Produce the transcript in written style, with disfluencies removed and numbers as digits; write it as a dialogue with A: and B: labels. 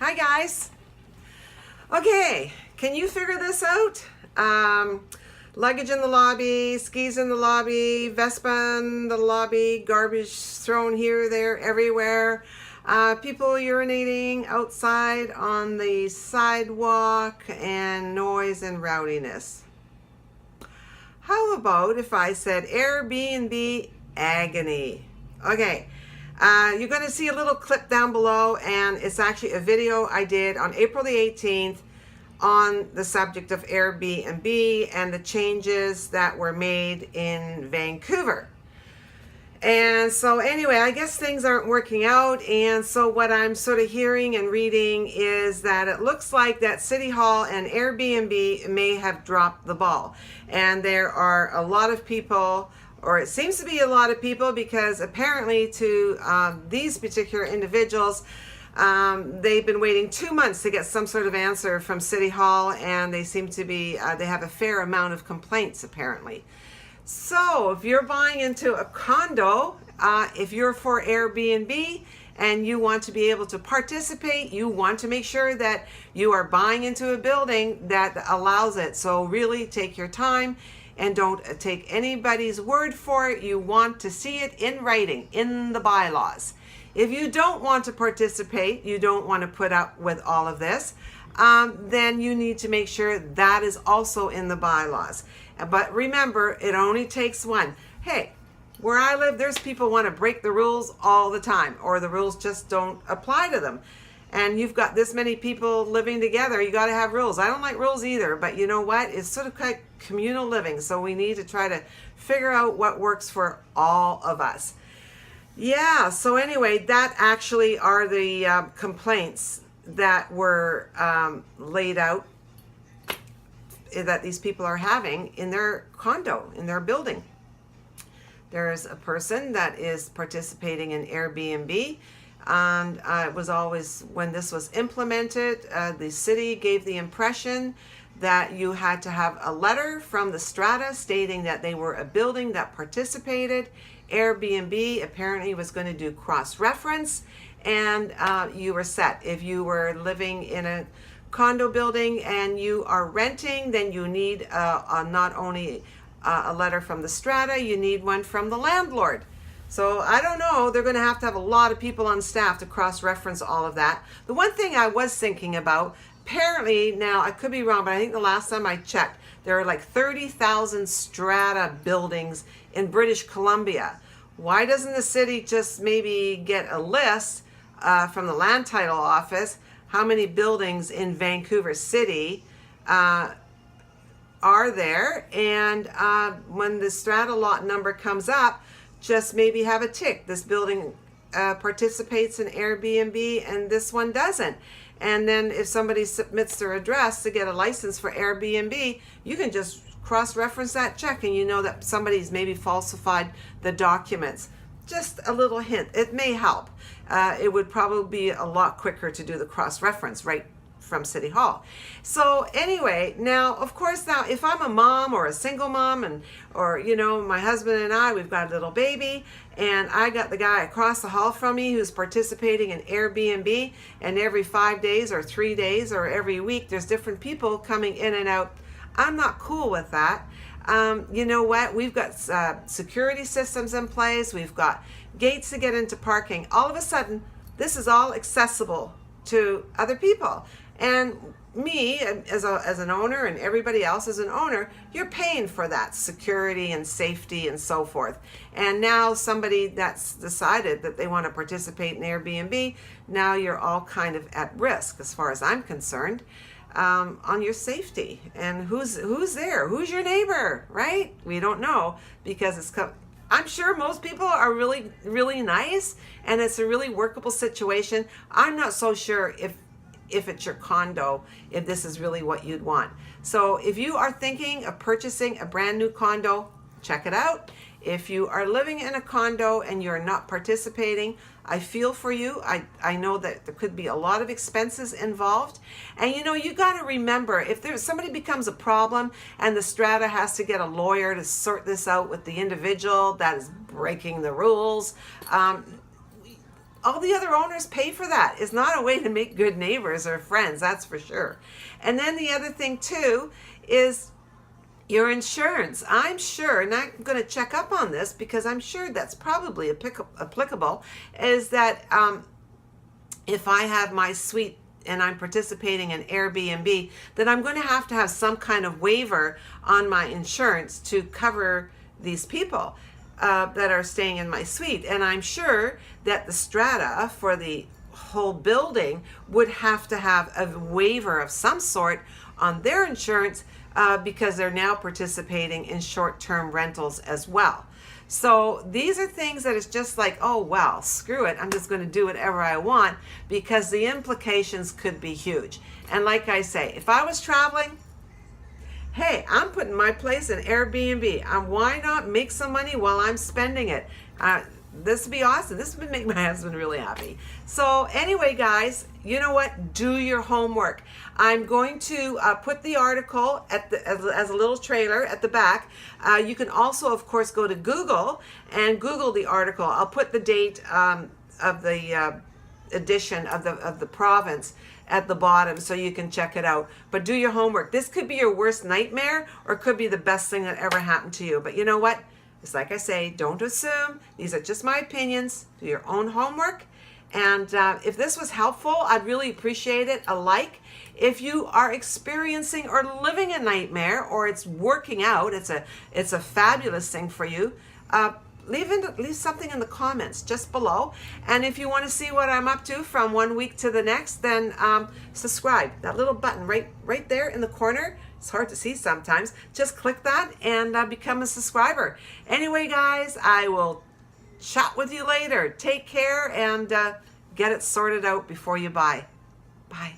A: Hi guys. Okay, can you figure this out? Luggage in the lobby, skis in the lobby, Vespa in the lobby, garbage thrown here, there, everywhere. People urinating outside on the sidewalk, and noise and rowdiness. How about if I said Airbnb agony? Okay. You're going to see a little clip down below, and it's actually a video I did on April the 18th on the subject of Airbnb and the changes that were made in Vancouver. And so anyway, I guess things aren't working out, and so what I'm sort of hearing and reading is that it looks like that City Hall and Airbnb may have dropped the ball, and there are a lot of people, or it seems to be a lot of people, because apparently to these particular individuals, they've been waiting 2 months to get some sort of answer from City Hall, and they seem to be, they have a fair amount of complaints apparently. So if you're buying into a condo, if you're for Airbnb and you want to be able to participate, you want to make sure that you are buying into a building that allows it. So really take your time and don't take anybody's word for it. You want to see it in writing, in the bylaws. If you don't want to participate, you don't want to put up with all of this, then you need to make sure that is also in the bylaws. But remember, it only takes one. Hey, where I live, there's people want to break the rules all the time, or the rules just don't apply to them. And you've got this many people living together, you got to have rules. I don't like rules either, but you know what? It's sort of like communal living, so we need to try to figure out what works for all of us. Yeah, so anyway, that actually are the complaints that were laid out that these people are having in their condo, in their building. There's a person that is participating in Airbnb, and it was always, when this was implemented, the city gave the impression that you had to have a letter from the strata stating that they were a building that participated. Airbnb apparently was going to do cross-reference, and you were set. If you were living in a condo building and you are renting, then you need not only a letter from the strata, you need one from the landlord. So I don't know, they're going to have a lot of people on staff to cross-reference all of that. The one thing I was thinking about, apparently, now I could be wrong, but I think the last time I checked, there are like 30,000 strata buildings in British Columbia. Why doesn't the city just maybe get a list from the land title office, how many buildings in Vancouver City are there, and when the strata lot number comes up, just maybe have a tick. This building participates in Airbnb and this one doesn't. And then if somebody submits their address to get a license for Airbnb, you can just cross-reference that check, and you know that somebody's maybe falsified the documents. Just a little hint, it may help. It would probably be a lot quicker to do the cross-reference right from City Hall. So anyway, now of course, now if I'm a mom or a single mom, and or you know, my husband and I, we've got a little baby, and I got the guy across the hall from me who's participating in Airbnb, and every 5 days or 3 days or every week there's different people coming in and out. I'm not cool with that. You know what? We've got security systems in place. We've got gates to get into parking. All of a sudden, this is all accessible to other people. And me, as an owner, and everybody else as an owner, you're paying for that security and safety and so forth. And now somebody that's decided that they want to participate in Airbnb, now you're all kind of at risk, as far as I'm concerned, on your safety. And who's there? Who's your neighbor, right? We don't know, because I'm sure most people are really, really nice, and it's a really workable situation. I'm not so sure if it's your condo, if this is really what you'd want. So if you are thinking of purchasing a brand new condo, check it out. If you are living in a condo and you're not participating, I feel for you. I know that there could be a lot of expenses involved. And you know, you got to remember, if somebody becomes a problem and the strata has to get a lawyer to sort this out with the individual that is breaking the rules, all the other owners pay for that. It's not a way to make good neighbors or friends, that's for sure. And then the other thing too is your insurance. I'm sure, and I'm going to check up on this because I'm sure that's probably applicable, is that if I have my suite and I'm participating in Airbnb, then I'm going to have some kind of waiver on my insurance to cover these people that are staying in my suite. And I'm sure that the strata for the whole building would have to have a waiver of some sort on their insurance because they're now participating in short-term rentals as well. So these are things that it's just like, oh, well, screw it. I'm just going to do whatever I want because the implications could be huge. And like I say, if I was traveling, hey, I'm putting my place in Airbnb. Why not make some money while I'm spending it? This would be awesome. This would make my husband really happy. So anyway, guys, you know what? Do your homework. I'm going to put the article as a little trailer at the back. You can also, of course, go to Google and Google the article. I'll put the date of the edition of the province at the bottom so you can check it out. But do your homework. This could be your worst nightmare or it could be the best thing that ever happened to you. But you know what? It's like I say, don't assume. These are just my opinions. Do your own homework. And if this was helpful, I'd really appreciate it. A like. If you are experiencing or living a nightmare or it's working out, it's a fabulous thing for you, leave something in the comments just below. And if you want to see what I'm up to from one week to the next, then subscribe. That little button right there in the corner. It's hard to see sometimes. Just click that and become a subscriber. Anyway, guys, I will chat with you later. Take care and get it sorted out before you buy. Bye.